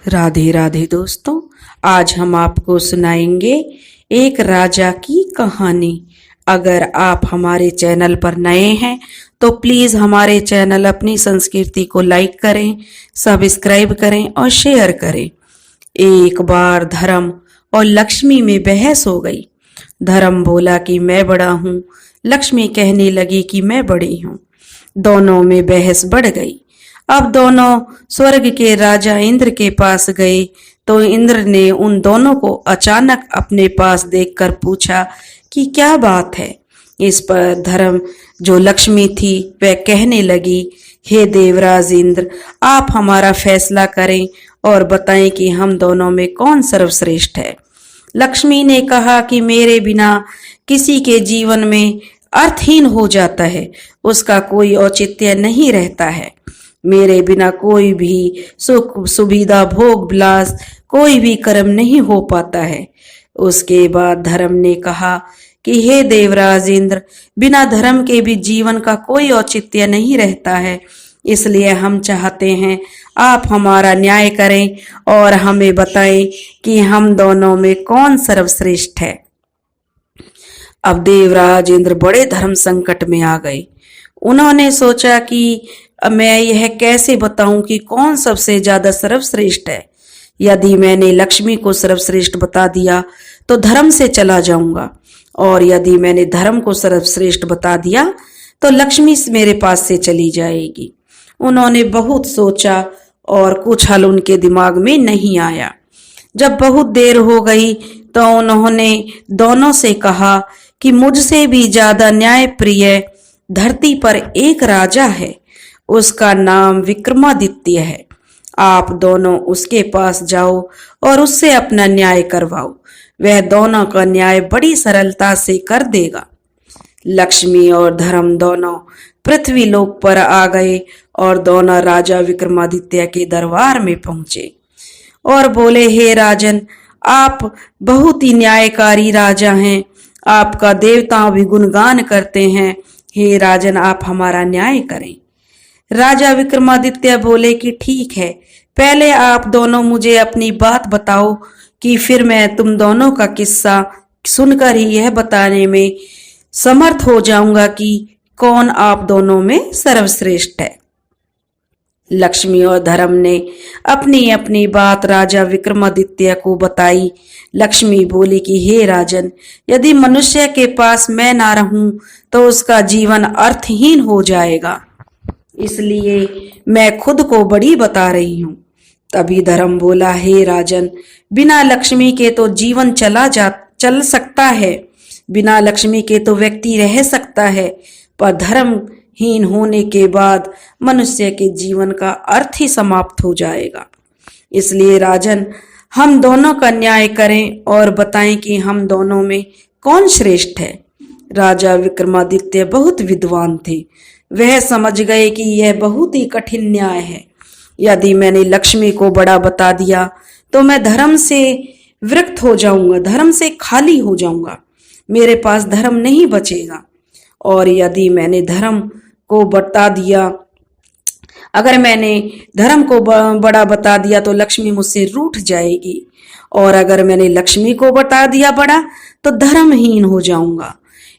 राधे राधे दोस्तों, आज हम आपको सुनाएंगे एक राजा की कहानी। अगर आप हमारे चैनल पर नए हैं तो प्लीज हमारे चैनल अपनी संस्कृति को लाइक करें, सब्सक्राइब करें और शेयर करें। एक बार धर्म और लक्ष्मी में बहस हो गई। धर्म बोला कि मैं बड़ा हूँ, लक्ष्मी कहने लगी कि मैं बड़ी हूँ। दोनों में बहस बढ़ गई। अब दोनों स्वर्ग के राजा इंद्र के पास गए तो इंद्र ने उन दोनों को अचानक अपने पास देखकर पूछा कि क्या बात है। इस पर धर्म, जो लक्ष्मी थी, वह कहने लगी, हे देवराज इंद्र, आप हमारा फैसला करें और बताएं कि हम दोनों में कौन सर्वश्रेष्ठ है। लक्ष्मी ने कहा कि मेरे बिना किसी के जीवन में अर्थहीन हो जाता है, उसका कोई औचित्य नहीं रहता है। मेरे बिना कोई भी सुख सुविधा भोग विलास कोई भी कर्म नहीं हो पाता है। उसके बाद धर्म ने कहा कि हे देवराज इंद्र, बिना धर्म के भी जीवन का कोई औचित्य नहीं रहता है। इसलिए हम चाहते हैं आप हमारा न्याय करें और हमें बताएं कि हम दोनों में कौन सर्वश्रेष्ठ है। अब देवराज इंद्र बड़े धर्म संकट में आ गए। उन्होंने सोचा कि मैं यह कैसे बताऊं कि कौन सबसे ज्यादा सर्वश्रेष्ठ है। यदि मैंने लक्ष्मी को सर्वश्रेष्ठ बता दिया तो धर्म से चला जाऊंगा, और यदि मैंने धर्म को सर्वश्रेष्ठ बता दिया तो लक्ष्मी मेरे पास से चली जाएगी। उन्होंने बहुत सोचा और कुछ हल उनके दिमाग में नहीं आया। जब बहुत देर हो गई तो उन्होंने दोनों से कहा कि मुझसे भी ज्यादा न्यायप्रिय धरती पर एक राजा है, उसका नाम विक्रमादित्य है। आप दोनों उसके पास जाओ और उससे अपना न्याय करवाओ, वह दोनों का न्याय बड़ी सरलता से कर देगा। लक्ष्मी और धर्म दोनों पृथ्वी लोक पर आ गए और दोनों राजा विक्रमादित्य के दरबार में पहुंचे और बोले, हे राजन, आप बहुत ही न्यायकारी राजा हैं, आपका देवता भी गुणगान करते हैं। हे राजन, आप हमारा न्याय करें। राजा विक्रमादित्य बोले कि ठीक है, पहले आप दोनों मुझे अपनी बात बताओ कि फिर मैं तुम दोनों का किस्सा सुनकर ही यह बताने में समर्थ हो जाऊंगा कि कौन आप दोनों में सर्वश्रेष्ठ है। लक्ष्मी और धर्म ने अपनी अपनी बात राजा विक्रमादित्य को बताई। लक्ष्मी बोली कि हे राजन, यदि मनुष्य के पास मैं ना रहूं तो उसका जीवन अर्थहीन हो जाएगा, इसलिए मैं खुद को बड़ी बता रही हूँ। तभी धर्म बोला, हे राजन, बिना लक्ष्मी के तो जीवन चल सकता है, बिना लक्ष्मी के तो व्यक्ति रह सकता है, पर धर्महीन होने के बाद मनुष्य के जीवन का अर्थ ही समाप्त हो जाएगा। इसलिए राजन, हम दोनों का न्याय करें और बताएं कि हम दोनों में कौन श्रेष्ठ है। राजा विक्रमादित्य बहुत विद्वान थे। वह समझ गए कि यह बहुत ही कठिन न्याय है। यदि मैंने लक्ष्मी को बड़ा बता दिया तो मैं धर्म से विरक्त हो जाऊंगा, धर्म से खाली हो जाऊंगा, मेरे पास धर्म नहीं बचेगा। और यदि मैंने धर्म को बता दिया, अगर मैंने धर्म को बड़ा बता दिया तो लक्ष्मी मुझसे रूठ जाएगी, और अगर मैंने लक्ष्मी को बता दिया बड़ा तो धर्महीन हो जाऊंगा।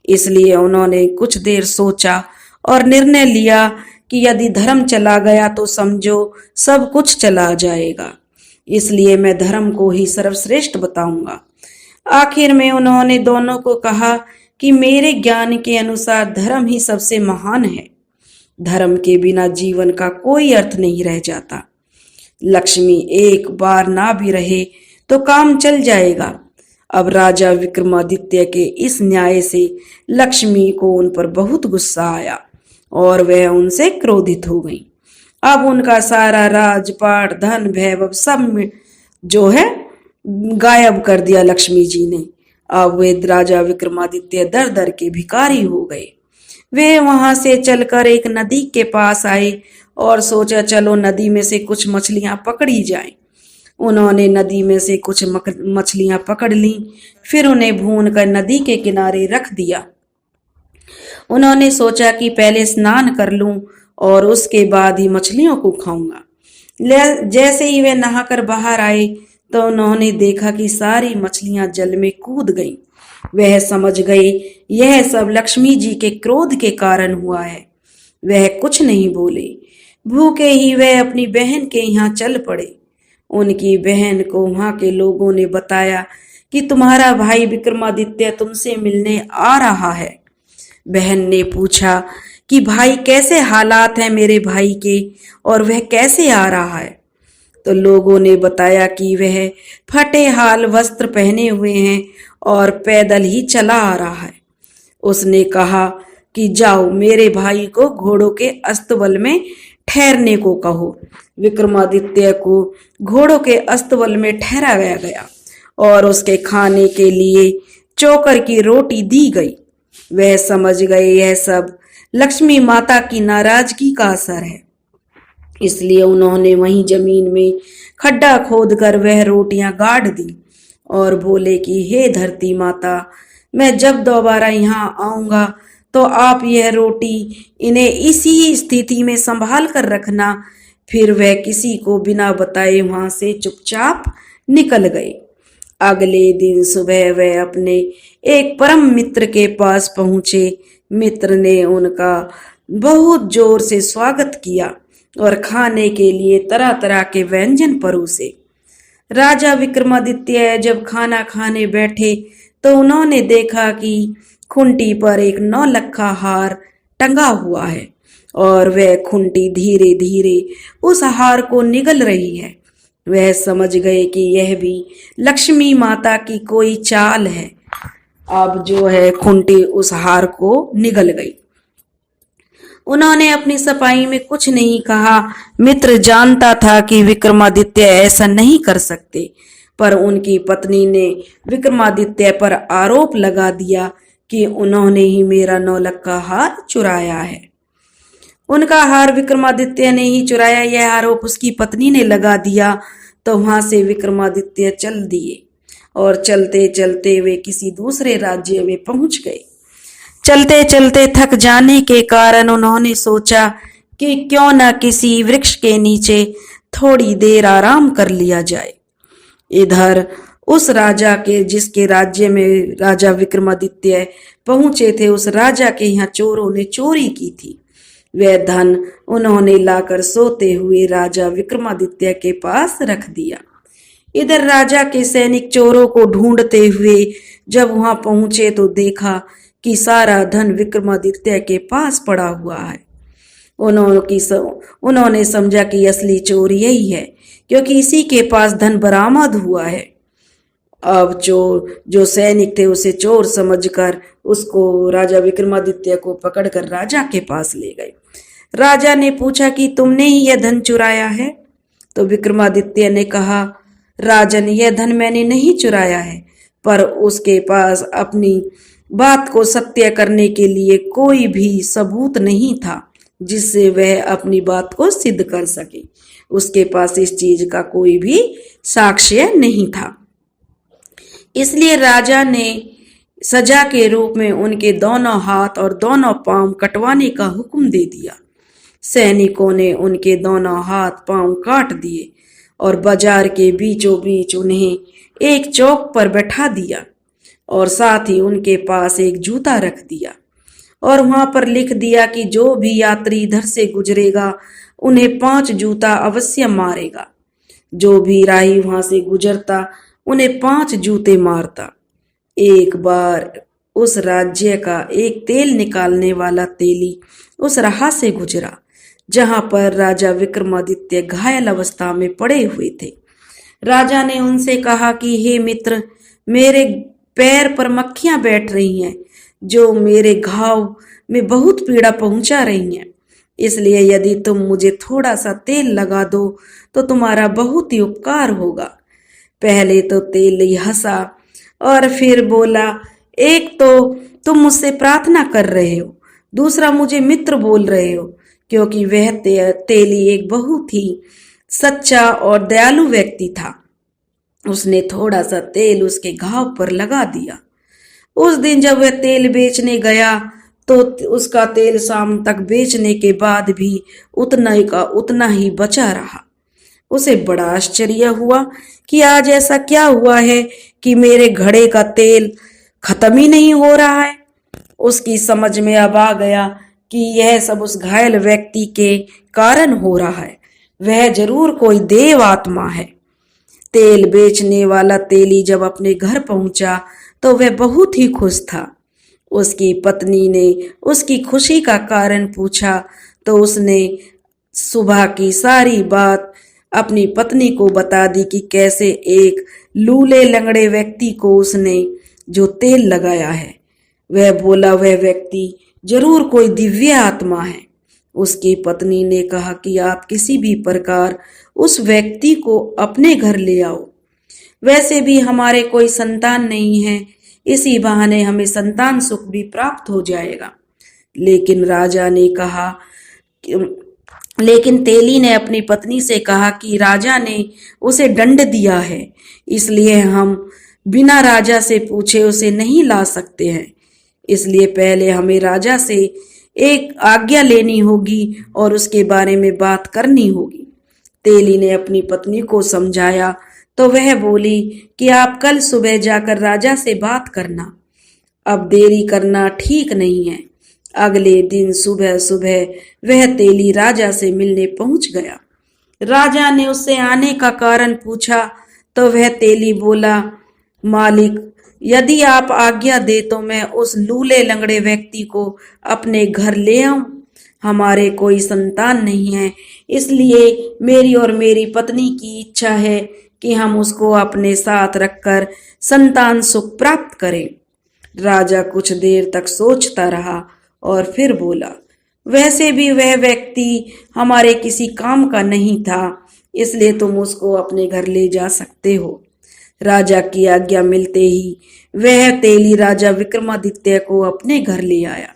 इसलिए उन्होंने कुछ देर सोचा और निर्णय लिया कि यदि धर्म चला गया तो समझो सब कुछ चला जाएगा, इसलिए मैं धर्म को ही सर्वश्रेष्ठ बताऊंगा। आखिर में उन्होंने दोनों को कहा कि मेरे ज्ञान के अनुसार धर्म ही सबसे महान है। धर्म के बिना जीवन का कोई अर्थ नहीं रह जाता। लक्ष्मी एक बार ना भी रहे तो काम चल जाएगा। अब राजा विक्रमादित्य के इस न्याय से लक्ष्मी को उन पर बहुत गुस्सा आया और वह उनसे क्रोधित हो गई। अब उनका सारा राजपाट, धन, वैभव सब जो है गायब कर दिया लक्ष्मी जी ने। अब वे राजा विक्रमादित्य दर दर के भिखारी हो गए। वे वहां से चलकर एक नदी के पास आए और सोचा, चलो नदी में से कुछ मछलियां पकड़ी जाएं। उन्होंने नदी में से कुछ मछलियां पकड़ ली, फिर उन्हें भून कर नदी के किनारे रख दिया। उन्होंने सोचा कि पहले स्नान कर लूं और उसके बाद ही मछलियों को खाऊंगा। जैसे ही वे नहाकर बाहर आए तो उन्होंने देखा कि सारी मछलियां जल में कूद गईं। वह समझ गए यह सब लक्ष्मी जी के क्रोध के कारण हुआ है। वह कुछ नहीं बोले। भूखे ही वह अपनी बहन के यहाँ चल पड़े। उनकी बहन को वहां के लोगों ने बताया कि तुम्हारा भाई विक्रमादित्य तुमसे मिलने आ रहा है। बहन ने पूछा कि भाई कैसे हालात हैं मेरे भाई के और वह कैसे आ रहा है। तो लोगों ने बताया कि वह फटे हाल वस्त्र पहने हुए हैं और पैदल ही चला आ रहा है। उसने कहा कि जाओ मेरे भाई को घोड़ों के अस्तबल में ठहरने को कहो। विक्रमादित्य को घोड़ों के अस्तबल में ठहराया गया और उसके खाने के लिए चोकर की रोटी दी गई। वह समझ गए यह सब लक्ष्मी माता की नाराजगी का असर है, इसलिए उन्होंने वहीं जमीन में खड्डा खोदकर वह रोटियां गाड़ दी और बोले कि हे धरती माता, मैं जब दोबारा यहाँ आऊंगा तो आप यह रोटी इन्हें इसी स्थिति में संभाल कर रखना। फिर वह किसी को बिना बताए वहां से चुपचाप निकल गए। अगले दिन सुबह वह अपने एक परम मित्र के पास पहुंचे। मित्र ने उनका बहुत जोर से स्वागत किया और खाने के लिए तरह तरह के व्यंजन परोसे। राजा विक्रमादित्य जब खाना खाने बैठे तो उन्होंने देखा कि खूंटी पर एक 9 लक्खा हार टंगा हुआ है और वह खूंटी धीरे धीरे उस हार को निगल रही है। वह समझ गए कि यह भी लक्ष्मी माता की कोई चाल है। अब जो है खूंटी उस हार को निगल गई। उन्होंने अपनी सफाई में कुछ नहीं कहा। मित्र जानता था कि विक्रमादित्य ऐसा नहीं कर सकते, पर उनकी पत्नी ने विक्रमादित्य पर आरोप लगा दिया कि उन्होंने ही मेरा 9 लक्खा हार चुराया है। उनका हार विक्रमादित्य ने ही चुराया, यह आरोप उसकी पत्नी ने लगा दिया। तो वहां से विक्रमादित्य चल दिए और चलते चलते वे किसी दूसरे राज्य में पहुंच गए। चलते चलते थक जाने के कारण उन्होंने सोचा कि क्यों न किसी वृक्ष के नीचे थोड़ी देर आराम कर लिया जाए। इधर उस राजा के जिसके राज्य में राजा विक्रमादित्य पहुंचे थे, उस राजा के यहाँ चोरों ने चोरी की थी। वह धन उन्होंने लाकर सोते हुए राजा विक्रमादित्य के पास रख दिया। इधर राजा के सैनिक चोरों को ढूंढते हुए जब वहां पहुंचे तो देखा कि सारा धन विक्रमादित्य के पास पड़ा हुआ है। उन्होंने समझा कि असली चोर यही है, क्योंकि इसी के पास धन बरामद हुआ है। अब जो सैनिक थे उसे चोर समझकर उसको राजा विक्रमादित्य को पकड़कर राजा के पास ले गए। राजा ने पूछा कि तुमने ही यह धन चुराया है? तो विक्रमादित्य ने कहा, राजन, यह धन मैंने नहीं चुराया है, पर उसके पास अपनी बात को सत्य करने के लिए कोई भी सबूत नहीं था जिससे वह अपनी बात को सिद्ध कर सके। उसके पास इस चीज का कोई भी साक्ष्य नहीं था। इसलिए राजा ने सजा के रूप में उनके दोनों हाथ और दोनों पांव कटवाने का हुक्म दे दिया। सैनिकों ने उनके दोनों हाथ पांव काट दिए और बाजार के बीचों बीच उन्हें एक चौक पर बैठा दिया और साथ ही उनके पास एक जूता रख दिया और वहां पर लिख दिया कि जो भी यात्री इधर से गुजरेगा उन्हें 5 जूता अवश्य मारेगा। जो भी राही वहां से गुजरता उन्हें 5 जूते मारता। एक बार उस राज्य का एक तेल निकालने वाला तेली उस राह से गुजरा जहां पर राजा विक्रमादित्य घायल अवस्था में पड़े हुए थे। राजा ने उनसे कहा कि हे मित्र, मेरे पैर पर मक्खियां बैठ रही हैं जो मेरे घाव में बहुत पीड़ा पहुंचा रही हैं। इसलिए यदि तुम मुझे थोड़ा सा तेल लगा दो तो तुम्हारा बहुत ही उपकार होगा। पहले तो तेली हंसा और फिर बोला, एक तो तुम मुझसे प्रार्थना कर रहे हो, दूसरा मुझे मित्र बोल रहे हो, क्योंकि वह तेली एक बहुत ही सच्चा और दयालु व्यक्ति था। उसने थोड़ा सा तेल उसके घाव पर लगा दिया। उस दिन जब वह तेल बेचने गया तो उसका तेल शाम तक बेचने के बाद भी उतना ही बचा रहा। उसे बड़ा आश्चर्य हुआ कि आज ऐसा क्या हुआ है कि मेरे घड़े का तेल खत्म ही नहीं हो रहा है। उसकी समझ में अब आ गया कि यह सब उस घायल व्यक्ति के कारण हो रहा है। वह जरूर कोई देव आत्मा है। तेल बेचने वाला तेली जब अपने घर पहुंचा तो वह बहुत ही खुश था। उसकी पत्नी ने उसकी खुशी का कारण पूछा तो उसने सुबह की सारी बात अपनी पत्नी को बता दी कि कैसे एक लूले लंगड़े व्यक्ति को उसने जो तेल लगाया है। वह बोला वह व्यक्ति जरूर कोई दिव्य आत्मा है। उसकी पत्नी ने कहा कि आप किसी भी प्रकार उस व्यक्ति को अपने घर ले आओ। वैसे भी हमारे कोई संतान नहीं है, इसी बहाने हमें संतान सुख भी प्राप्त हो जाएगा। लेकिन राजा ने कहा लेकिन तेली ने अपनी पत्नी से कहा कि राजा ने उसे दंड दिया है, इसलिए हम बिना राजा से पूछे उसे नहीं ला सकते हैं। इसलिए पहले हमें राजा से एक आज्ञा लेनी होगी और उसके बारे में बात करनी होगी। तेली ने अपनी पत्नी को समझाया तो वह बोली कि आप कल सुबह जाकर राजा से बात करना, अब देरी करना ठीक नहीं है। अगले दिन सुबह सुबह वह तेली राजा से मिलने पहुंच गया। राजा ने उससे आने का कारण पूछा तो वह तेली बोला, मालिक, यदि आप आज्ञा दे तो मैं उस लूले लंगड़े व्यक्ति को अपने घर ले आऊं। हमारे कोई संतान नहीं है, इसलिए मेरी और मेरी पत्नी की इच्छा है कि हम उसको अपने साथ रखकर संतान सुख प्राप्त करें। राजा कुछ देर तक सोचता रहा और फिर बोला, वैसे भी वह व्यक्ति हमारे किसी काम का नहीं था, इसलिए तुम उसको अपने घर ले जा सकते हो। राजा की आज्ञा मिलते ही वह तेली राजा विक्रमादित्य को अपने घर ले आया।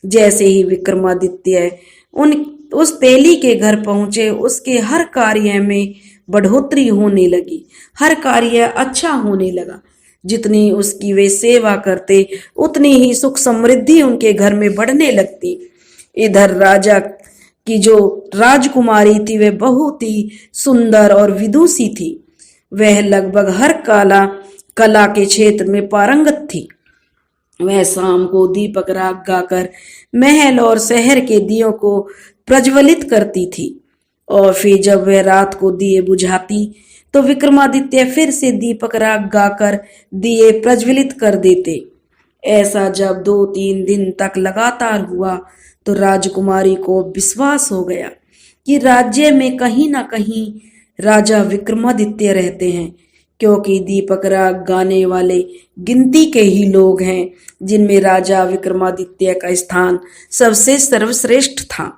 जैसे ही विक्रमादित्य उस तेली के घर पहुंचे, उसके हर कार्य में बढ़ोतरी होने लगी, हर कार्य अच्छा होने लगा। जितनी उसकी वे सेवा करते उतनी ही सुख समृद्धि उनके घर में बढ़ने लगती। इधर राजा की जो राजकुमारी थी वह बहुत ही सुंदर और विदुषी थी। वह लगभग हर कला के क्षेत्र में पारंगत थी। वह शाम को दीपक राग गाकर महल और शहर के दियों को प्रज्वलित करती थी और फिर जब वह रात को दिए बुझाती तो विक्रमादित्य फिर से दीपक राग गाकर दिए प्रज्वलित कर देते। ऐसा जब 2-3 दिन तक लगातार हुआ तो राजकुमारी को विश्वास हो गया कि राज्य में कहीं ना कहीं राजा विक्रमादित्य रहते हैं, क्योंकि दीपक राग गाने वाले गिनती के ही लोग हैं जिनमें राजा विक्रमादित्य का स्थान सबसे सर्वश्रेष्ठ था।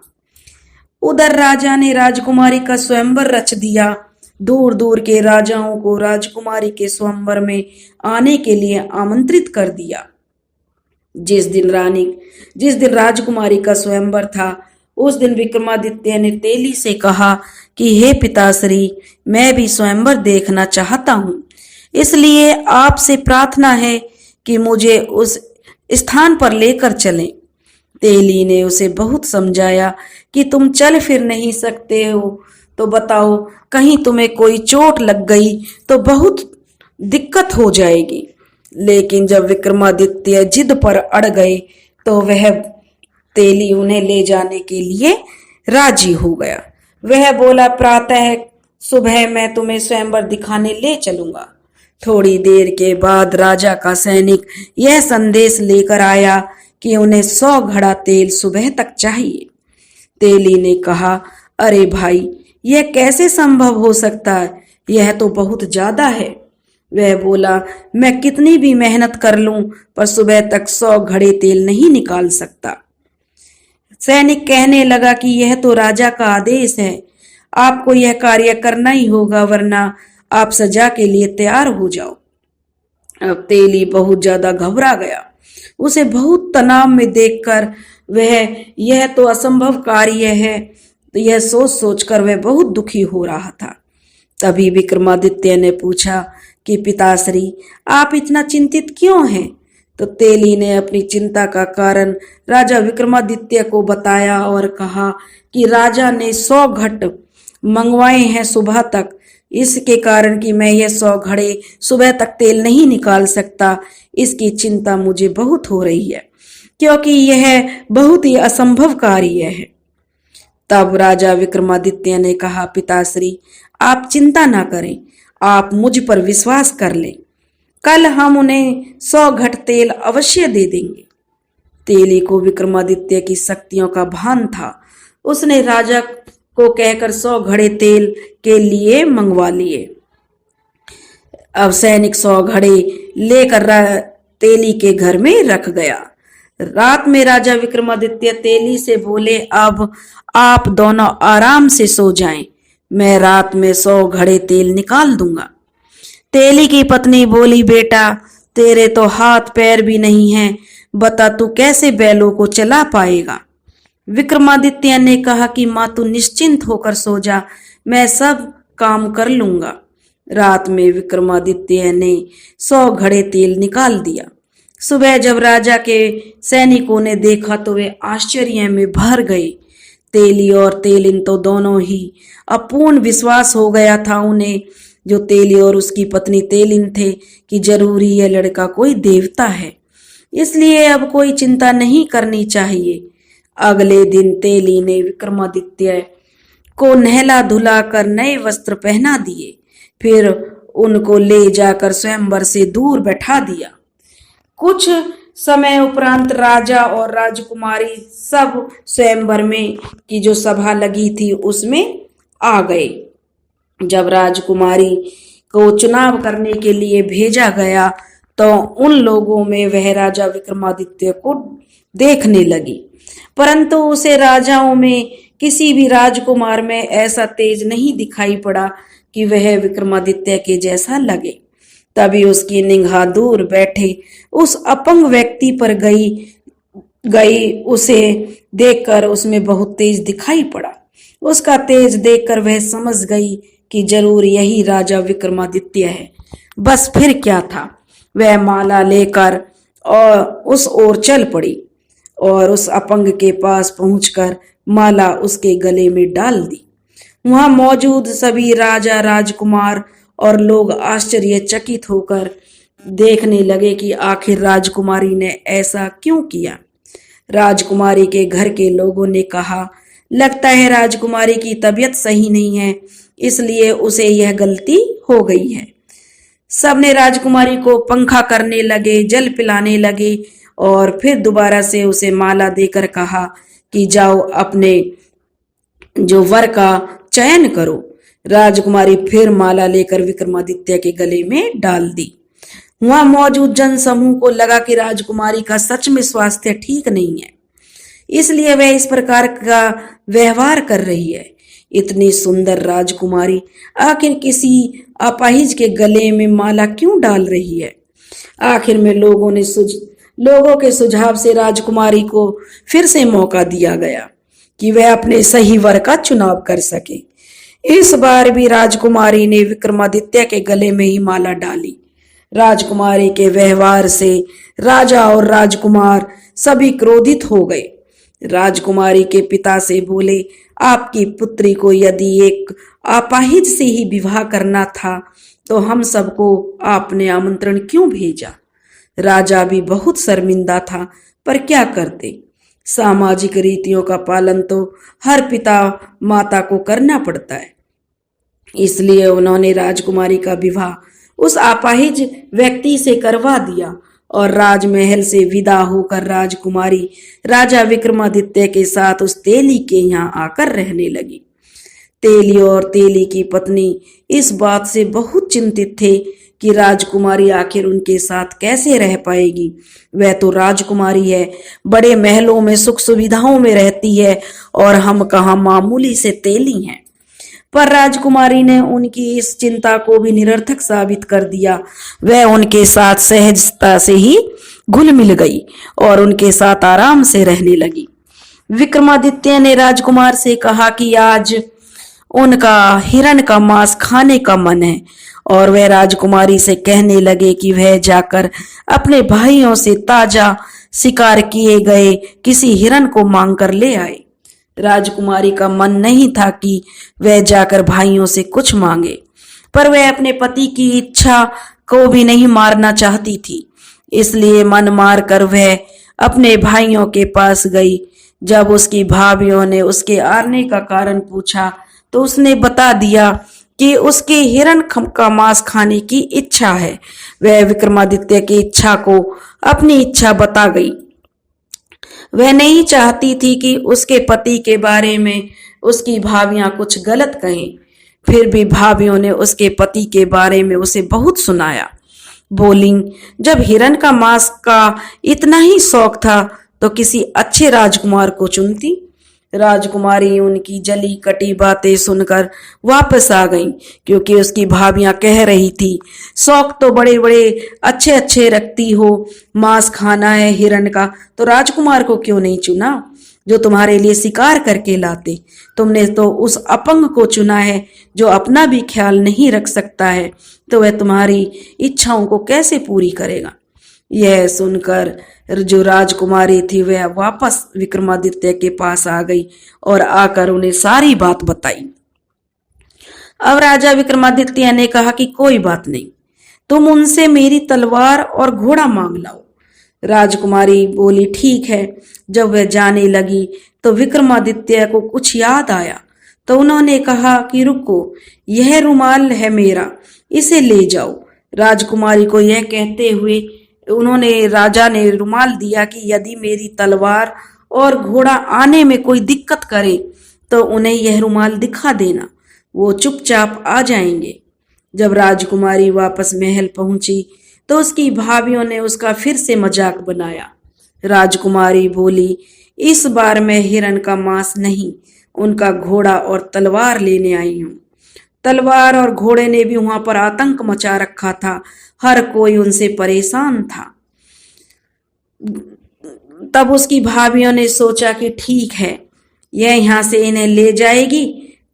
उधर राजा ने राजकुमारी का स्वयंवर रच दिया। दूर दूर के राजाओं को राजकुमारी के स्वयंवर में आने के लिए आमंत्रित कर दिया। जिस दिन राजकुमारी का स्वयंवर था, उस दिन विक्रमादित्य ने तेली से कहा कि हे पिताश्री, मैं भी स्वयंवर देखना चाहता हूँ, इसलिए आपसे प्रार्थना है कि मुझे उस स्थान पर लेकर चलें। तेली ने उसे बहुत समझाया कि तुम चल फिर नहीं सकते हो तो बताओ, कहीं तुम्हें कोई चोट लग गई तो बहुत दिक्कत हो जाएगी। लेकिन जब विक्रमादित्य जिद पर अड़ गए तो वह तेली उन्हें ले जाने के लिए राजी हो गया। वह बोला, प्रातः सुबह मैं तुम्हें स्वयंवर दिखाने ले चलूंगा। थोड़ी देर के बाद राजा का सैनिक यह संदेश लेकर आया कि उन्हें 100 घड़ा तेल सुबह तक चाहिए। तेली ने कहा, अरे भाई, यह कैसे संभव हो सकता है, यह तो बहुत ज्यादा है। वह बोला, मैं कितनी भी मेहनत कर लूं पर सुबह तक 100 घड़े तेल नहीं निकाल सकता। सैनिक कहने लगा कि यह तो राजा का आदेश है, आपको यह कार्य करना ही होगा, वरना आप सजा के लिए तैयार हो जाओ। अब तेली बहुत ज्यादा घबरा गया। उसे बहुत तनाव में देखकर वह यह तो असंभव कार्य है, तो यह सोच सोचकर वह बहुत दुखी हो रहा था। तभी विक्रमादित्य ने पूछा कि पिताश्री, आप इतना चिंतित क्यों हैं? तो तेली ने अपनी चिंता का कारण राजा विक्रमादित्य को बताया और कहा कि राजा ने 100 घट मंगवाए हैं सुबह तक, इसके कारण कि मैं यह 100 घड़े सुबह तक तेल नहीं निकाल सकता, इसकी चिंता मुझे बहुत हो रही है, क्योंकि यह बहुत ही असंभव कार्य है। तब राजा विक्रमादित्य ने कहा, पिताश्री आप चिंता ना करें, आप मुझ पर विश्वास कर लें, कल हम उन्हें 100 घट तेल अवश्य दे देंगे। तेली को विक्रमादित्य की शक्तियों का भान था। उसने राजा को कहकर 100 घड़े तेल के लिए मंगवा लिए। अब सैनिक 100 घड़े लेकर तेली के घर में रख गया। रात में राजा विक्रमादित्य तेली से बोले, अब आप दोनों आराम से सो जाएं, मैं रात में 100 घड़े तेल निकाल दूंगा। तेली की पत्नी बोली, बेटा तेरे तो हाथ पैर भी नहीं हैं, बता तू कैसे बैलों को चला पाएगा। विक्रमादित्य ने कहा कि मां तू निश्चिंत होकर सो जा, मैं सब काम कर लूंगा। रात में विक्रमादित्य ने 100 घड़े तेल निकाल दिया। सुबह जब राजा के सैनिकों ने देखा तो वे आश्चर्य में भर गए। तेली और तेलिन तो दोनों ही अपूर्ण विश्वास हो गया था उन्हें, जो तेली और उसकी पत्नी तेलिन थे, कि जरूरी यह लड़का कोई देवता है, इसलिए अब कोई चिंता नहीं करनी चाहिए। अगले दिन तेली ने विक्रमादित्य को नहला धुला कर नए वस्त्र पहना दिए, फिर उनको ले जाकर स्वयंवर से दूर बैठा दिया। कुछ समय उपरांत राजा और राजकुमारी सब स्वयंवर में की जो सभा लगी थी उसमें आ गए। जब राजकुमारी को चुनाव करने के लिए भेजा गया तो उन लोगों में वह राजा विक्रमादित्य को देखने लगी, परंतु उसे राजाओं में किसी भी राजकुमार में ऐसा तेज नहीं दिखाई पड़ा कि वह विक्रमादित्य के जैसा लगे। तभी उसकी निगाह दूर बैठे उस अपंग व्यक्ति पर गई उसे देखकर उसमें बहुत तेज दिखाई पड़ा। उसका तेज देखकर वह समझ गई कि जरूर यही राजा विक्रमादित्य है। बस फिर क्या था, वह माला लेकर और उस ओर चल पड़ी और उस अपंग के पास पहुंचकर माला उसके गले में डाल दी। वहां मौजूद सभी राजा राजकुमार और लोग आश्चर्यचकित होकर देखने लगे कि आखिर राजकुमारी ने ऐसा क्यों किया। राजकुमारी के घर के लोगों ने कहा, लगता है राजकुमारी की तबीयत सही नहीं है, इसलिए उसे यह गलती हो गई है। सबने राजकुमारी को पंखा करने लगे, जल पिलाने लगे और फिर दोबारा से उसे माला देकर कहा कि जाओ अपने जो वर का चयन करो। राजकुमारी फिर माला लेकर विक्रमादित्य के गले में डाल दी। वहां मौजूद जन समूह को लगा कि राजकुमारी का सच में स्वास्थ्य ठीक नहीं है, इसलिए वह इस प्रकार का व्यवहार कर रही है। इतनी सुंदर राजकुमारी आखिर किसी अपाहिज के गले में माला क्यों डाल रही है। आखिर में लोगों के सुझाव से राजकुमारी को फिर से मौका दिया गया कि वह अपने सही वर का चुनाव कर सके। इस बार भी राजकुमारी ने विक्रमादित्य के गले में ही माला डाली। राजकुमारी के व्यवहार से राजा और राजकुमार सभी क्रोधित हो गए। राजकुमारी के पिता से बोले, आपकी पुत्री को यदि एक अपाहिज से ही विवाह करना था तो हम सबको आपने आमंत्रण क्यों भेजा। राजा भी बहुत शर्मिंदा था, पर क्या करते, सामाजिक रीतियों का पालन तो हर पिता माता को करना पड़ता है। इसलिए उन्होंने राजकुमारी का विवाह उस अपाहिज व्यक्ति से करवा दिया और राजमहल से विदा होकर राजकुमारी राजा विक्रमादित्य के साथ उस तेली के यहाँ आकर रहने लगी। तेली और तेली की पत्नी इस बात से बहुत चिंतित थे कि राजकुमारी आखिर उनके साथ कैसे रह पाएगी। वह तो राजकुमारी है, बड़े महलों में सुख सुविधाओं में रहती है और हम कहाँ मामूली से तेली हैं। पर राजकुमारी ने उनकी इस चिंता को भी निरर्थक साबित कर दिया। वह उनके साथ सहजता से ही घुल मिल गई और उनके साथ आराम से रहने लगी। विक्रमादित्य ने राजकुमार से कहा कि आज उनका हिरण का मांस खाने का मन है और वह राजकुमारी से कहने लगे कि वह जाकर अपने भाइयों से ताजा शिकार किए गए किसी हिरण को मांग कर ले आए। राजकुमारी का मन नहीं था कि वह जाकर भाइयों से कुछ मांगे, पर वह अपने पति की इच्छा को भी नहीं मारना चाहती थी। इसलिए मन मार कर वह अपने भाइयों के पास गई। जब उसकी भाभियों ने उसके आने का कारण पूछा तो उसने बता दिया कि उसके हिरण का मांस खाने की इच्छा है। वह विक्रमादित्य की इच्छा को अपनी इच्छा बता गई। वह नहीं चाहती थी कि उसके पति के बारे में उसकी भाभियां कुछ गलत कहें। फिर भी भाभियों ने उसके पति के बारे में उसे बहुत सुनाया। बोली, जब हिरण का मांस का इतना ही शौक था तो किसी अच्छे राजकुमार को चुनती। राजकुमारी उनकी जली कटी बातें सुनकर वापस आ गई, क्योंकि उसकी भाभियां कह रही थी, शौक तो बड़े बड़े अच्छे अच्छे रखती हो, मांस खाना है हिरण का, तो राजकुमार को क्यों नहीं चुना जो तुम्हारे लिए शिकार करके लाते। तुमने तो उस अपंग को चुना है जो अपना भी ख्याल नहीं रख सकता है, तो वह तुम्हारी इच्छाओं को कैसे पूरी करेगा। यह सुनकर जो राजकुमारी थी वह वापस विक्रमादित्य के पास आ गई और आकर उन्हें सारी बात बताई। अब राजा विक्रमादित्य ने कहा कि कोई बात नहीं, तुम उनसे मेरी तलवार और घोड़ा मांग लाओ। राजकुमारी बोली, ठीक है। जब वह जाने लगी तो विक्रमादित्य को कुछ याद आया, तो उन्होंने कहा कि रुको, यह रुमाल है मेरा, इसे ले जाओ। राजकुमारी को यह कहते हुए राजा ने रुमाल दिया कि यदि मेरी तलवार और घोड़ा आने में कोई दिक्कत करे तो उन्हें यह रुमाल दिखा देना, वो चुपचाप आ जाएंगे। जब राजकुमारी वापस महल पहुंची तो उसकी भाभियों ने उसका फिर से मजाक बनाया। राजकुमारी बोली, इस बार मैं हिरण का मांस नहीं, उनका घोड़ा और तलवार लेने आई हूं। तलवार और घोड़े ने भी वहां पर आतंक मचा रखा था, हर कोई उनसे परेशान था। तब उसकी भाभियों ने सोचा कि ठीक है, यह यहां से इन्हें ले जाएगी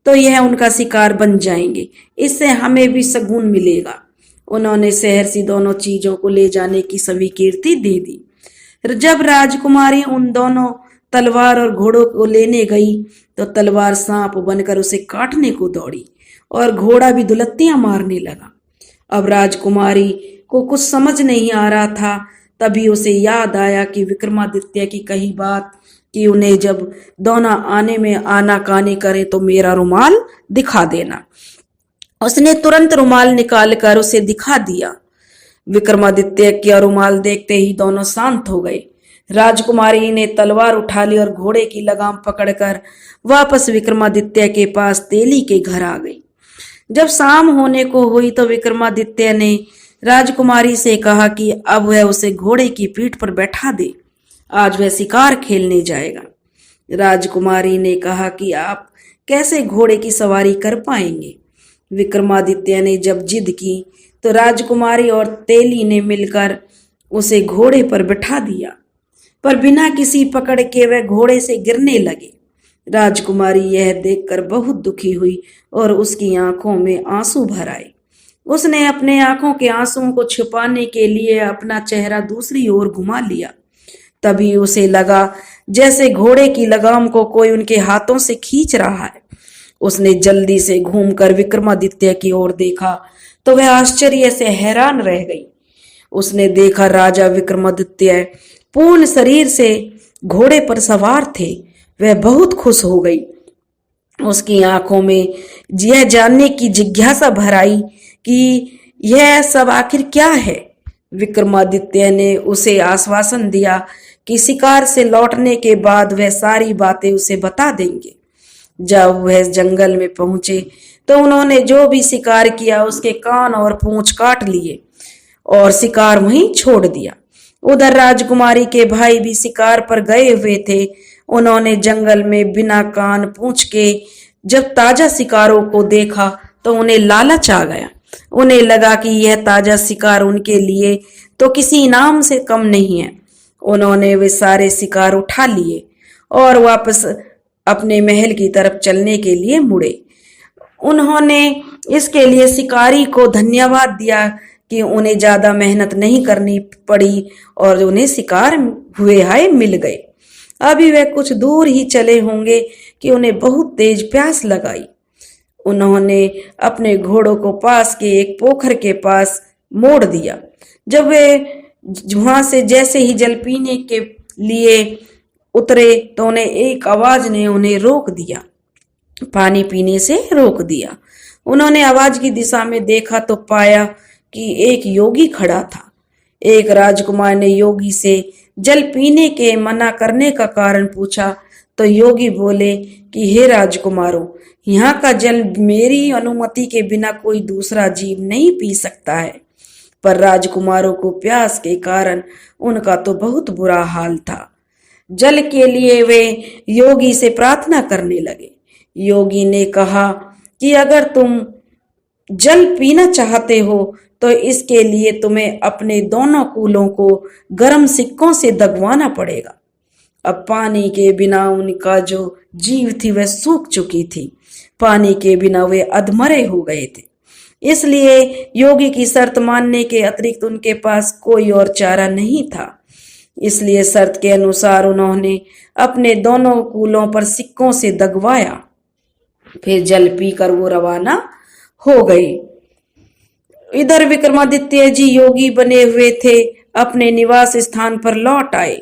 तो यह उनका शिकार बन जाएंगे, इससे हमें भी सगुन मिलेगा। उन्होंने शहर से दोनों चीजों को ले जाने की स्वीकृति दे दी। जब राजकुमारी उन दोनों तलवार और घोड़ों को लेने गई तो तलवार सांप बनकर उसे काटने को दौड़ी और घोड़ा भी दुलत्तियां मारने लगा। अब राजकुमारी को कुछ समझ नहीं आ रहा था। तभी उसे याद आया कि विक्रमादित्य की कही बात कि उन्हें जब दोनों आने में आनाकानी करे तो मेरा रुमाल दिखा देना। उसने तुरंत रुमाल निकालकर उसे दिखा दिया। विक्रमादित्य का रुमाल देखते ही दोनों शांत हो गए। राजकुमारी ने तलवार उठा ली और घोड़े की लगाम पकड़कर वापस विक्रमादित्य के पास तेली के घर आ गई। जब शाम होने को हुई तो विक्रमादित्य ने राजकुमारी से कहा कि अब वह उसे घोड़े की पीठ पर बैठा दे, आज वह शिकार खेलने जाएगा। राजकुमारी ने कहा कि आप कैसे घोड़े की सवारी कर पाएंगे। विक्रमादित्य ने जब जिद की तो राजकुमारी और तेली ने मिलकर उसे घोड़े पर बिठा दिया, पर बिना किसी पकड़ के वह घोड़े से गिरने लगे। राजकुमारी यह देखकर बहुत दुखी हुई और उसकी आंखों में आंसू भर आए। उसने अपने आंखों के आंसुओं को छुपाने के लिए अपना चेहरा दूसरी ओर घुमा लिया। तभी उसे लगा जैसे घोड़े की लगाम को कोई उनके हाथों से खींच रहा है। उसने जल्दी से घूमकर विक्रमादित्य की ओर देखा तो वह आश्चर्य से हैरान रह गई। उसने देखा राजा विक्रमादित्य पूर्ण शरीर से घोड़े पर सवार थे। वह बहुत खुश हो गई। उसकी आंखों में यह जानने की जिज्ञासा भर आई कि यह सब आखिर क्या है। विक्रमादित्य ने उसे आश्वासन दिया कि शिकार से लौटने के बाद वह सारी बातें उसे बता देंगे। जब वह जंगल में पहुंचे तो उन्होंने जो भी शिकार किया उसके कान और पूंछ काट लिए और शिकार वहीं छोड़ दिया। उधर राजकुमारी के भाई भी शिकार पर गए हुए थे। उन्होंने जंगल में बिना कान पूंछ के जब ताजा शिकारों को देखा तो उन्हें लालच आ गया। उन्हें लगा कि यह ताजा शिकार उनके लिए तो किसी इनाम से कम नहीं है। उन्होंने वे सारे शिकार उठा लिए और वापस अपने महल की तरफ चलने के लिए मुड़े। उन्होंने इसके लिए शिकारी को धन्यवाद दिया कि उन्हें ज्यादा मेहनत नहीं करनी पड़ी और उन्हें शिकार हुए हाय मिल गए। अभी वे कुछ दूर ही चले होंगे कि उन्हें बहुत तेज प्यास लगाई। उन्होंने अपने घोड़ों को पास के एक पोखर के पास मोड़ दिया। जब वे वहां से जैसे ही जल पीने के लिए उतरे तो उन्हें एक आवाज ने उन्हें रोक दिया, पानी पीने से रोक दिया। उन्होंने आवाज की दिशा में देखा तो पाया कि एक योगी खड़ा था। एक राजकुमार ने योगी से जल पीने के मना करने का कारण पूछा तो योगी बोले कि हे राजकुमारों, यहाँ का जल मेरी अनुमति के बिना कोई दूसरा जीव नहीं पी सकता है। पर राजकुमारों को प्यास के कारण उनका तो बहुत बुरा हाल था। जल के लिए वे योगी से प्रार्थना करने लगे। योगी ने कहा कि अगर तुम जल पीना चाहते हो तो इसके लिए तुम्हें अपने दोनों कूलों को गर्म सिक्कों से दगवाना पड़ेगा। अब पानी के बिना उनका जो जीव थी वह सूख चुकी थी। पानी के बिना वे अधमरे हो गए थे। इसलिए योगी की शर्त मानने के अतिरिक्त उनके पास कोई और चारा नहीं था। इसलिए शर्त के अनुसार उन्होंने अपने दोनों कूलों पर सिक्कों से दगवाया। फिर जल पीकर वो रवाना हो गए। इधर विक्रमादित्य जी योगी बने हुए थे, अपने निवास स्थान पर लौट आए।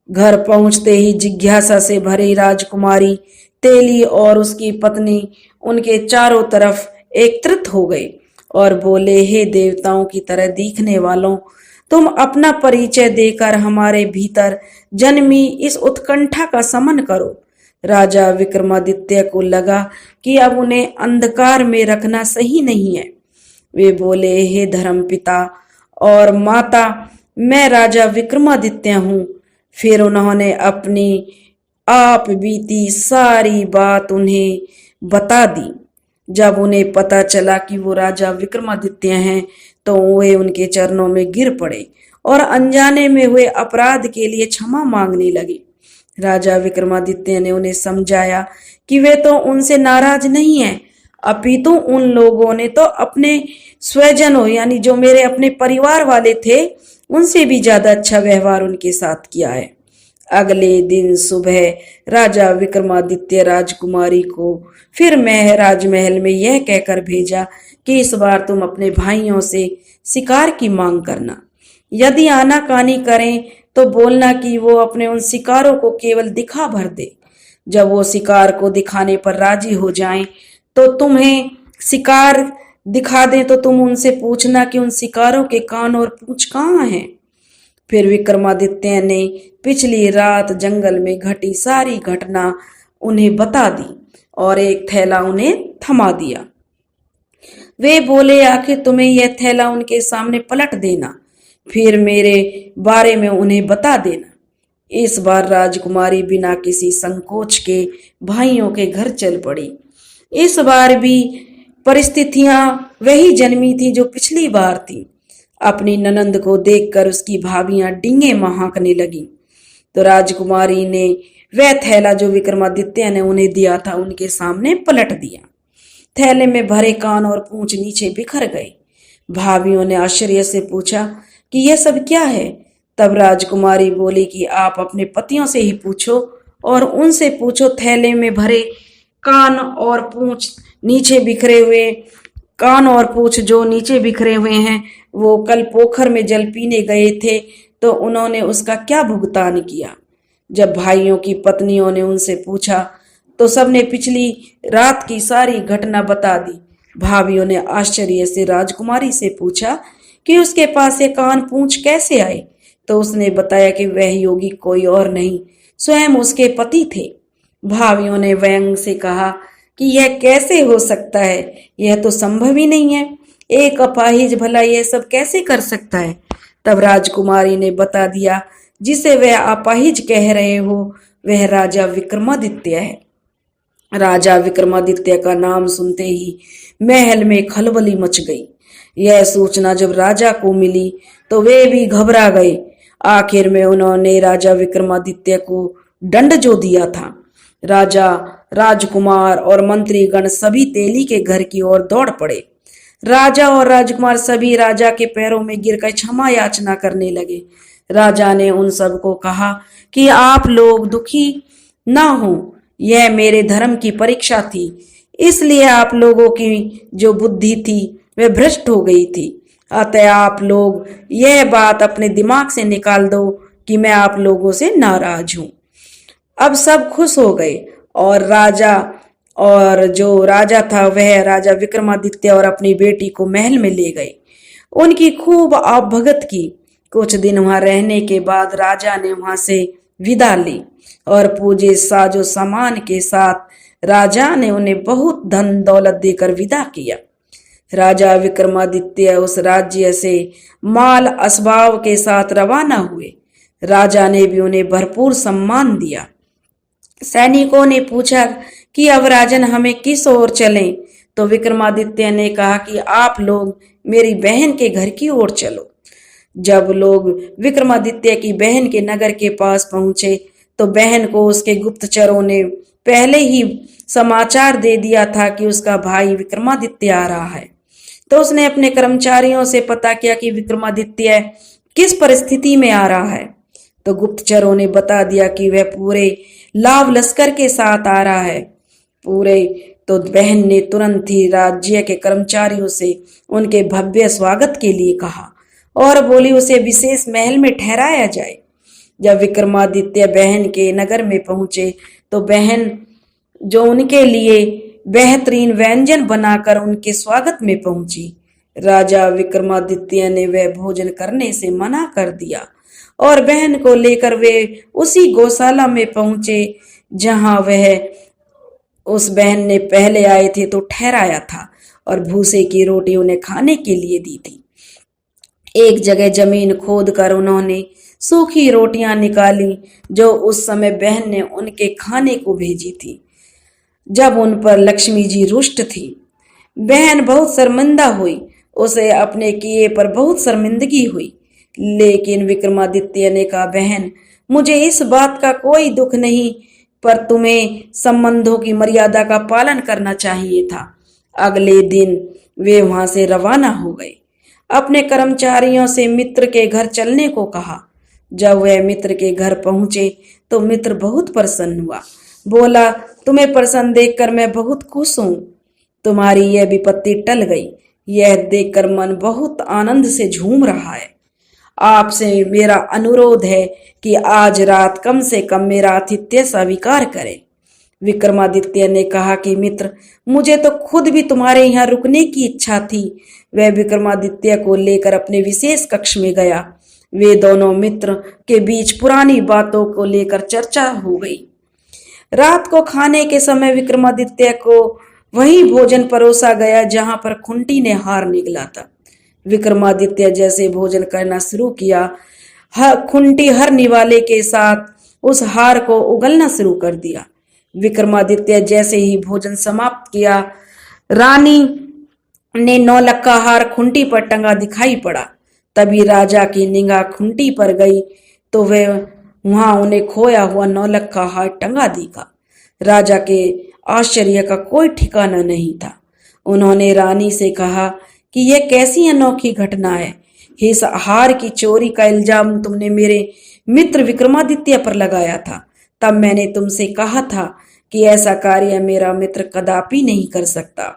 घर पहुंचते ही जिज्ञासा से भरी राजकुमारी तेली और उसकी पत्नी उनके चारों तरफ एकत्रित हो गए और बोले, हे देवताओं की तरह दिखने वालों, तुम अपना परिचय देकर हमारे भीतर जन्मी इस उत्कंठा का शमन करो। राजा विक्रमादित्य को लगा कि अब उन्हें अंधकार में रखना सही नहीं है। वे बोले, हे धर्मपिता और माता, मैं राजा विक्रमादित्य हूँ। फिर उन्होंने अपनी आप बीती सारी बात उन्हें बता दी। जब उन्हें पता चला कि वो राजा विक्रमादित्य हैं तो वे उनके चरणों में गिर पड़े और अनजाने में हुए अपराध के लिए क्षमा मांगने लगे। राजा विक्रमादित्य ने उन्हें समझाया कि वे तो उनसे नाराज नहीं हैं, अपितु उन लोगों ने तो अपने स्वजनों यानी जो मेरे अपने परिवार वाले थे उनसे भी ज्यादा अच्छा व्यवहार उनके साथ किया है। अगले दिन सुबह राजा विक्रमादित्य राजकुमारी को फिर राजमहल में यह कहकर भेजा कि इस बार तुम अपने भाइयों से शिकार की मांग करना। यदि आनाकानी करें तो बोलना कि वो अपने उन शिकारों को केवल दिखा भर दे। जब वो शिकार को दिखाने पर राजी हो जाएं तो तुम्हें शिकार दिखा दें तो तुम उनसे पूछना कि उन शिकारों के कान और पूंछ कहाँ हैं। फिर विक्रमादित्य ने पिछली रात जंगल में घटी सारी घटना उन्हें बता दी और एक थैला उन्हें थमा दिया। वे बोले, आखिर तुम्हें यह थैला उनके सामने पलट देना, फिर मेरे बारे में उन्हें बता देना। इस बार राजकुमारी बिना किसी संकोच के भाइयों के घर चल पड़ी। इस बार भी परिस्थितियां वही जन्मी थी जो पिछली बार थी। अपनी ननंद को देखकर उसकी भाभियां डींगे हाँकने लगी तो राजकुमारी ने वह थैला जो विक्रमादित्य ने उन्हें दिया था उनके सामने पलट दिया। थैले में भरे कान और पूंछ नीचे बिखर गए। भाभियों ने आश्चर्य से पूछा कि यह सब क्या है। तब राजकुमारी बोली कि आप अपने पतियों से ही पूछो और उनसे पूछो थैले में भरे कान और पूंछ नीचे बिखरे हुए कान और पूंछ जो नीचे बिखरे हुए हैं वो कल पोखर में जल पीने गए थे तो उन्होंने उसका क्या भुगतान किया। जब भाइयों की पत्नियों ने उनसे पूछा तो सबने पिछली रात की सारी घटना बता दी। भाभियों ने आश्चर्य से राजकुमारी से पूछा कि उसके पास ये कान पूंछ कैसे आए तो उसने बताया कि वह योगी कोई और नहीं स्वयं उसके पति थे। भाभियों ने व्यंग से कहा कि यह कैसे हो सकता है, यह तो संभव ही नहीं है। एक अपाहिज भला यह सब कैसे कर सकता है। तब राजकुमारी ने बता दिया, जिसे वह अपाहिज कह रहे हो वह राजा विक्रमादित्य है। राजा विक्रमादित्य का नाम सुनते ही महल में खलबली मच गई। यह सूचना जब राजा को मिली तो वे भी घबरा गए। आखिर में उन्होंने राजा विक्रमादित्य को दंड जो दिया था। राजा, राजकुमार और मंत्रीगण सभी तेली के घर की ओर दौड़ पड़े। राजा और राजकुमार सभी राजा के पैरों में गिरकर क्षमा याचना करने लगे। राजा ने उन सबको कहा कि आप लोग दुखी ना हो, यह मेरे धर्म की परीक्षा थी, इसलिए आप लोगों की जो बुद्धि थी वह भ्रष्ट हो गई थी। अतः आप लोग यह बात अपने दिमाग से निकाल दो कि मैं आप लोगों से नाराज हूं। अब सब खुश हो गए और जो राजा था वह राजा विक्रमादित्य और अपनी बेटी को महल में ले गए। उनकी खूब आवभगत की। कुछ दिन वहां रहने के बाद राजा ने वहां से विदा ली और पूजे साजो सामान के साथ राजा ने उन्हें बहुत धन दौलत देकर विदा किया। राजा विक्रमादित्य उस राज्य से माल असबाब के साथ रवाना हुए। राजा ने भी उन्हें भरपूर सम्मान दिया। सैनिकों ने पूछा कि अब राजन हमें किस ओर चलें, तो विक्रमादित्य ने कहा कि आप लोग मेरी बहन के घर की ओर चलो। जब लोग विक्रमादित्य की बहन के नगर के पास पहुंचे तो बहन को उसके गुप्तचरों ने पहले ही समाचार दे दिया था कि उसका भाई विक्रमादित्य आ रहा है। तो उसने अपने कर्मचारियों से पता किया कि विक्रमादित्य किस परिस्थिति में आ रहा है। तो गुप्तचरों ने बता दिया कि वह पूरे लाव लश्कर के साथ आ रहा है। तो बहन ने तुरंत ही राज्य के कर्मचारियों से उनके भव्य स्वागत के लिए कहा और बोली उसे विशेष महल में ठहराया जाए। जब विक्रमादित्य बहन के नगर में पहुंचे तो बहन जो उनके लिए बेहतरीन व्यंजन बनाकर उनके स्वागत में पहुंची। राजा विक्रमादित्य ने वह भोजन करने से मना कर दिया और बहन को लेकर वे उसी गौशाला में पहुंचे जहां वह उस बहन ने पहले आए थे तो ठहराया था और भूसे की रोटी उन्हें खाने के लिए दी थी। एक जगह जमीन खोद कर उन्होंने सूखी रोटियां निकाली जो उस समय बहन ने उनके खाने को भेजी थी। जब उन पर लक्ष्मी जी रुष्ट थी, बहन बहुत शर्मिंदा हुई। उसे अपने किए पर बहुत शर्मिंदगी हुई। लेकिन विक्रमादित्य ने कहा, बहन मुझे इस बात का कोई दुख नहीं, पर तुम्हें संबंधों की मर्यादा का पालन करना चाहिए था। अगले दिन वे वहां से रवाना हो गए। अपने कर्मचारियों से मित्र के घर चलने को कहा। जब वह मित्र के घर पहुंचे तो मित्र बहुत प्रसन्न हुआ। बोला, तुम्हें प्रसन्न देखकर मैं बहुत खुश हूं। तुम्हारी यह विपत्ति टल गई। यह देखकर मन बहुत आनंद से झूम रहा है। आपसे मेरा अनुरोध है कि आज रात कम से कम मेरा आतिथ्य स्वीकार करें। विक्रमादित्य ने कहा कि मित्र, मुझे तो खुद भी तुम्हारे यहाँ रुकने की इच्छा थी। वह विक्रमादित्य को लेकर अपने विशेष कक्ष में गया। वे दोनों मित्र के बीच पुरानी बातों को लेकर चर्चा हो गई। रात को खाने के समय विक्रमादित्य को वही भोजन परोसा गया जहां पर खुंटी ने हार निगला था। विक्रमादित्य जैसे भोजन करना शुरू किया, खुंटी हर निवाले के साथ उस हार को उगलना शुरू कर दिया। विक्रमादित्य जैसे ही भोजन समाप्त किया, रानी ने नौलखा हार खुंटी पर टंगा दिखाई पड़ा। तभी राजा की निगाह खुंटी पर गई तो वह वहां उन्हें खोया हुआ नौलखा हार टंगा दिखा। राजा के आश्चर्य का कोई ठिकाना नहीं था। उन्होंने रानी से कहा कि यह कैसी अनोखी घटना है। इस हार की चोरी का इल्जाम तुमने मेरे मित्र विक्रमादित्य पर लगाया था। तब मैंने तुमसे कहा था कि ऐसा कार्य मेरा मित्र कदापि नहीं कर सकता।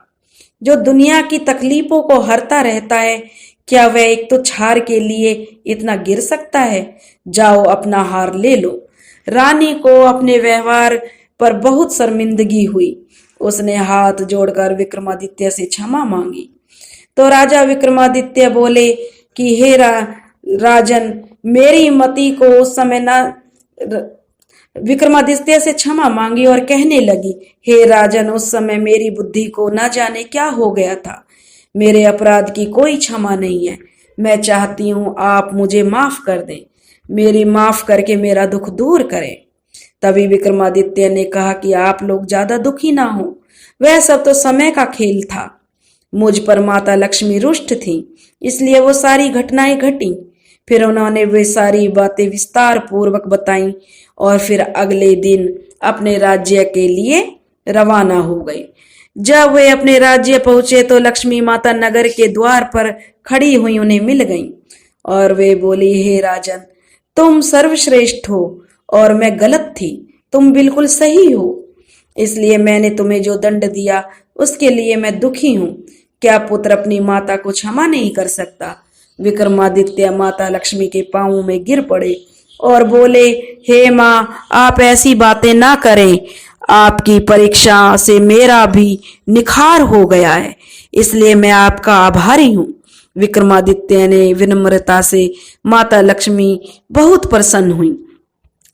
जो दुनिया की तकलीफों को हरता रहता है, क्या वह एक तुच्छहार के लिए इतना गिर सकता है? जाओ अपना हार ले लो। रानी को अपने व्यवहार पर बहुत शर्मिंदगी हुई। उसने हाथ जोड़कर विक्रमादित्य से क्षमा मांगी। तो राजा विक्रमादित्य बोले कि हे राजन, मेरी मति को उस समय न विक्रमादित्य से क्षमा मांगी और कहने लगी, हे राजन, उस समय मेरी बुद्धि को न जाने क्या हो गया था। मेरे अपराध की कोई क्षमा नहीं है। मैं चाहती हूं आप मुझे माफ कर दें। मेरी माफ करके मेरा दुख दूर करें। तभी विक्रमादित्य ने कहा कि आप लोग ज्यादा दुखी ना हो, वह सब तो समय का खेल था। मुझ पर माता लक्ष्मी रुष्ट थी, इसलिए वो सारी घटनाएं घटी। फिर उन्होंने वे सारी बातें विस्तार पूर्वक बताई और फिर अगले दिन अपने राज्य के लिए रवाना हो गए। जब वे अपने राज्य पहुंचे तो लक्ष्मी माता नगर के द्वार पर खड़ी हुई उन्हें मिल गईं और वे बोली, हे राजन, तुम सर्वश्रेष्ठ हो और मैं गलत थी, तुम बिल्कुल सही हो, इसलिए मैंने तुम्हें जो दंड दिया उसके लिए मैं दुखी हूँ। क्या पुत्र अपनी माता को क्षमा नहीं कर सकता? विक्रमादित्य माता लक्ष्मी के पांवों में गिर पड़े और बोले, हे माँ, आप ऐसी बातें ना करें। आपकी परीक्षा से मेरा भी निखार हो गया है, इसलिए मैं आपका आभारी हूँ। विक्रमादित्य ने विनम्रता से माता लक्ष्मी बहुत प्रसन्न हुई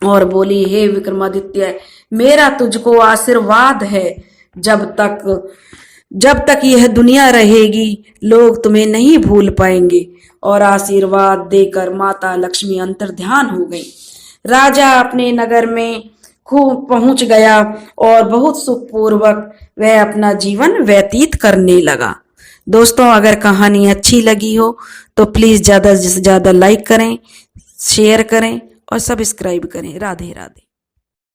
और बोली, हे विक्रमादित्य, मेरा तुझको आशीर्वाद है। जब तक यह दुनिया रहेगी लोग तुम्हें नहीं भूल पाएंगे। और आशीर्वाद देकर माता लक्ष्मी अंतर्ध्यान हो गई। राजा अपने नगर में खूब पहुंच गया और बहुत सुखपूर्वक वह अपना जीवन व्यतीत करने लगा। दोस्तों, अगर कहानी अच्छी लगी हो तो प्लीज ज्यादा से ज्यादा लाइक करें, शेयर करें और सब्सक्राइब करें। राधे राधे।